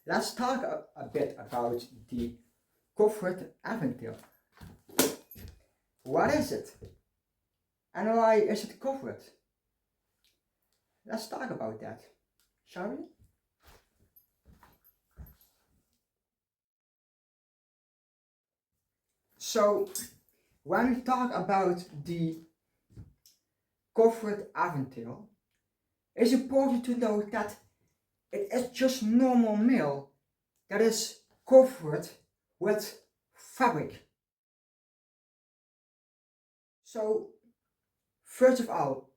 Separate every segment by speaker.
Speaker 1: Let's talk a bit about the covered Aventail. What is it? And why is it covered? Let's talk about that, shall we? So, when we talk about the covered Aventail, it's important to know that it is just normal mail that is covered with fabric. So, first of all,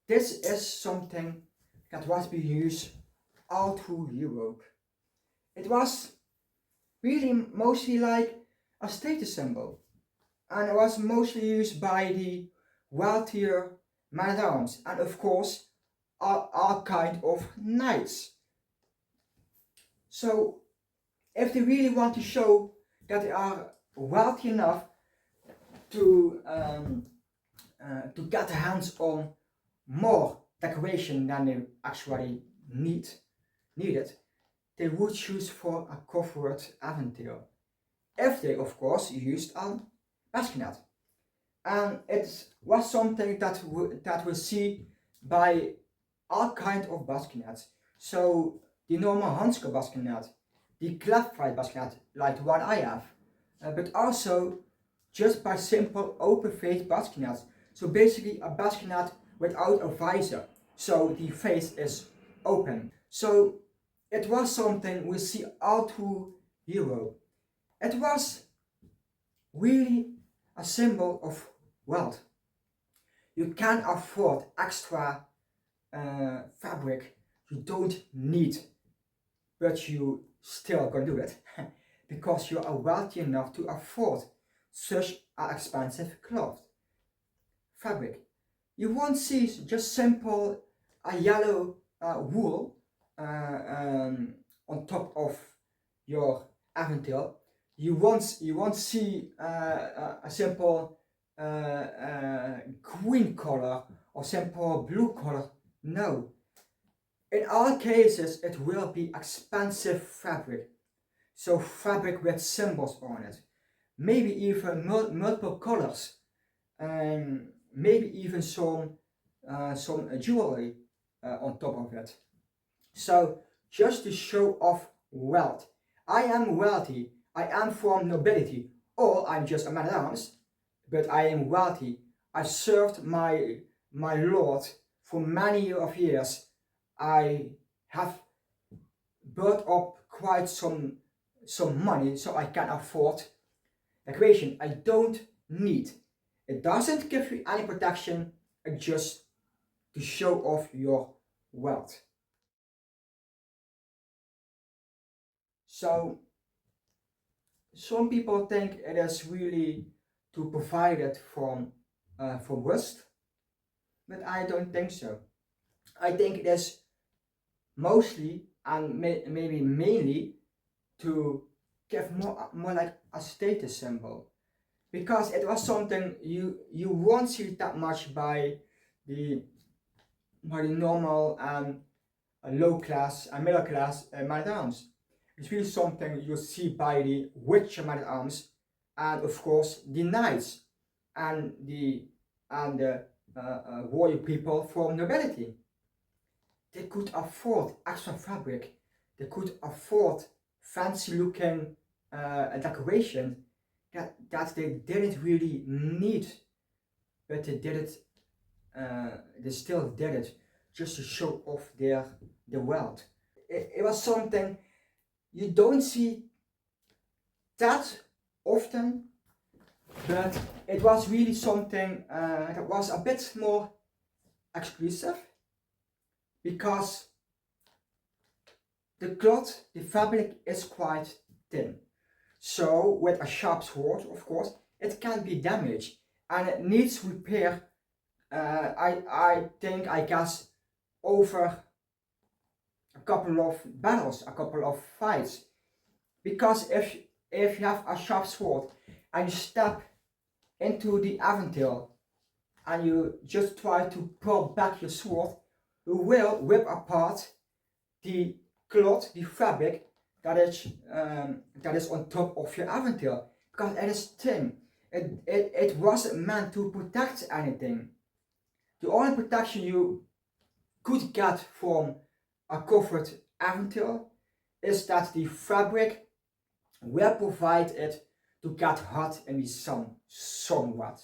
Speaker 1: this is something that was being used all through Europe. It was really mostly like a status symbol, and it was mostly used by the wealthier men-at-arms and of course all kind of knights. So if they really want to show that they are wealthy enough to get their hands on more decoration than they actually needed, they would choose for a covered Aventail. If they of course used a basket. And it was something that we see by all kind of baskets. So the normal handske basket, the classified basket like what I have, but also just by simple open face baskets. So basically a basket without a visor, so the face is open. So it was something we see all through Europe. It was really a symbol of wealth. You can afford extra fabric you don't need, but you still gonna do it because you are wealthy enough to afford such an expensive cloth fabric. You won't see just simple yellow wool on top of your Aventail. You won't see a simple green color or simple blue color. No. In all cases, it will be expensive fabric. So fabric with symbols on it. Maybe even multiple colors. And maybe even some jewelry on top of it. So just to show off wealth. I am wealthy. I am from nobility. Or I'm just a man-at-arms. But I am wealthy. I served my lord for many of years. I have built up quite some money so I can afford decoration. I don't need. It doesn't give you any protection, just to show off your wealth. So some people think it is really to provide it from rust, but I don't think so. I think it is mostly and maybe mainly to give more like a status symbol, because it was something you won't see that much by the normal and low class and middle class man-at-arms. It's really something you see by the richer man-at-arms and of course the knights and the royal people from nobility. They could afford extra fabric. They could afford fancy looking decoration that they didn't really need, but they did it. They still did it just to show off their wealth. It was something you don't see that often, but it was really something that was a bit more exclusive, because the cloth, the fabric is quite thin. So with a sharp sword, of course, it can be damaged and it needs repair. I guess over a couple of battles, a couple of fights, because if you have a sharp sword and you step into the Aventail and you just try to pull back your sword, you will rip apart the cloth, the fabric, that is on top of your Aventail, because it is thin. It wasn't meant to protect anything. The only protection you could get from a covered Aventail is that the fabric will provide it to get hot in the sun somewhat.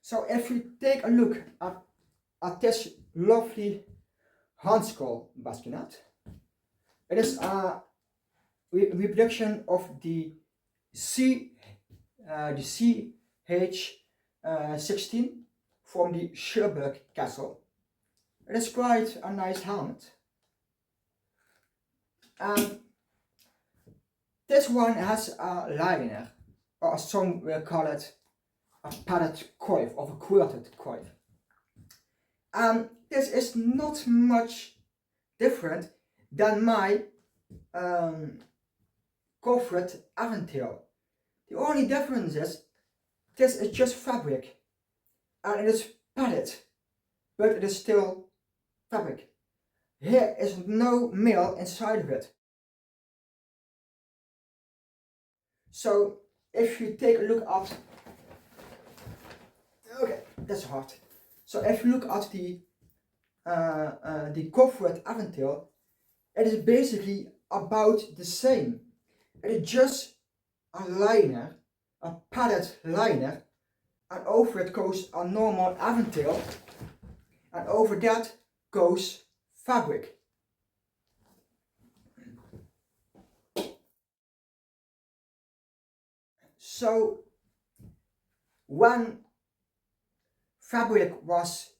Speaker 1: So if you take a look at this lovely handschool basket, it is a reproduction of the CH16 from the Sherbrooke Castle. It is quite a nice helmet. And this one has a liner, or some will call it a padded coif, or a quilted coif. And this is not much different than my covered Aventail. The only difference is this is just fabric, and it is padded, but it is still fabric. Here is no maille inside of it. So if you take a look at, okay, that's hard. So if you look at the covered Aventail, it is basically about the same. It is just a liner, a padded liner, and over it goes a normal Aventail, and over that goes fabric. So when fabric was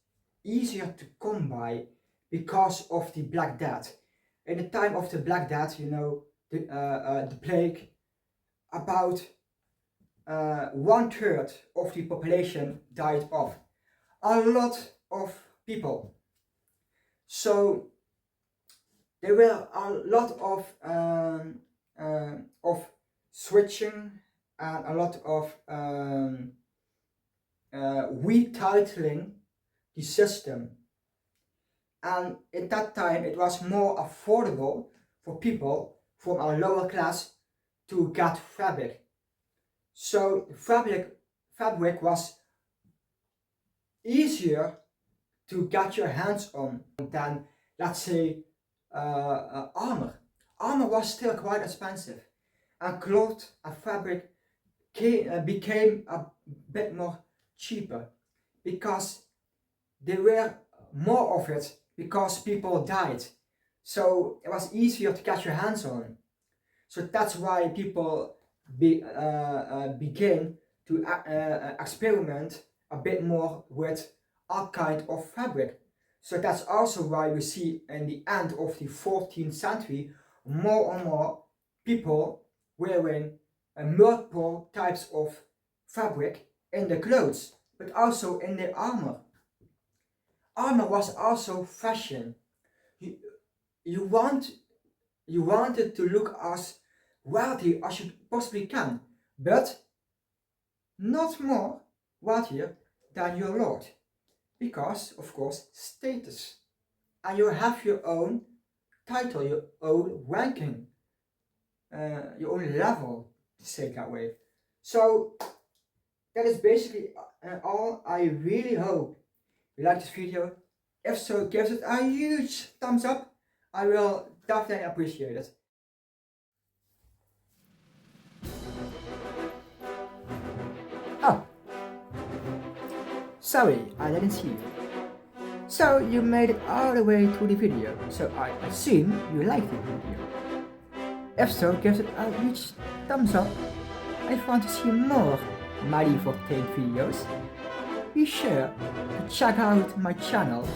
Speaker 1: easier to come by because of the Black Death, in the time of the Black Death, you know, the plague, about 1/3 of the population died off. A lot of people. So there were a lot of switching and a lot of retitling the system. And at that time it was more affordable for people from a lower class to get fabric. So fabric was easier to get your hands on than, let's say, armor. Armor was still quite expensive, and cloth and fabric became a bit more cheaper because there were more of it because people died. So it was easier to get your hands on. So that's why people began to experiment a bit more with all kind of fabric. So that's also why we see in the end of the 14th century more and more people wearing multiple types of fabric in the clothes, but also in the armor. Armor was also fashion. You wanted to look as wealthy as you possibly can, but not more wealthier than your lord, because of course status, and you have your own title, your own ranking, your own level, to say it that way. So that is basically all. I really hope you like this video. If so, give it a huge thumbs up. I will definitely appreciate it. Oh, sorry, I didn't see you. So you made it all the way to the video, so I assume you liked the video. If so, give it a huge thumbs up. If you want to see more medieval take videos, be sure to check out my channel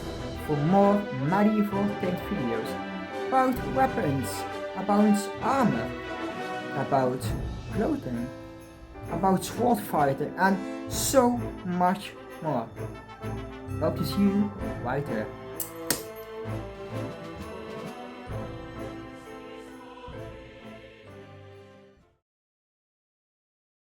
Speaker 1: for more medieval themed videos about weapons, about armor, about clothing, about sword fighting, and so much more. Hope to see you right there.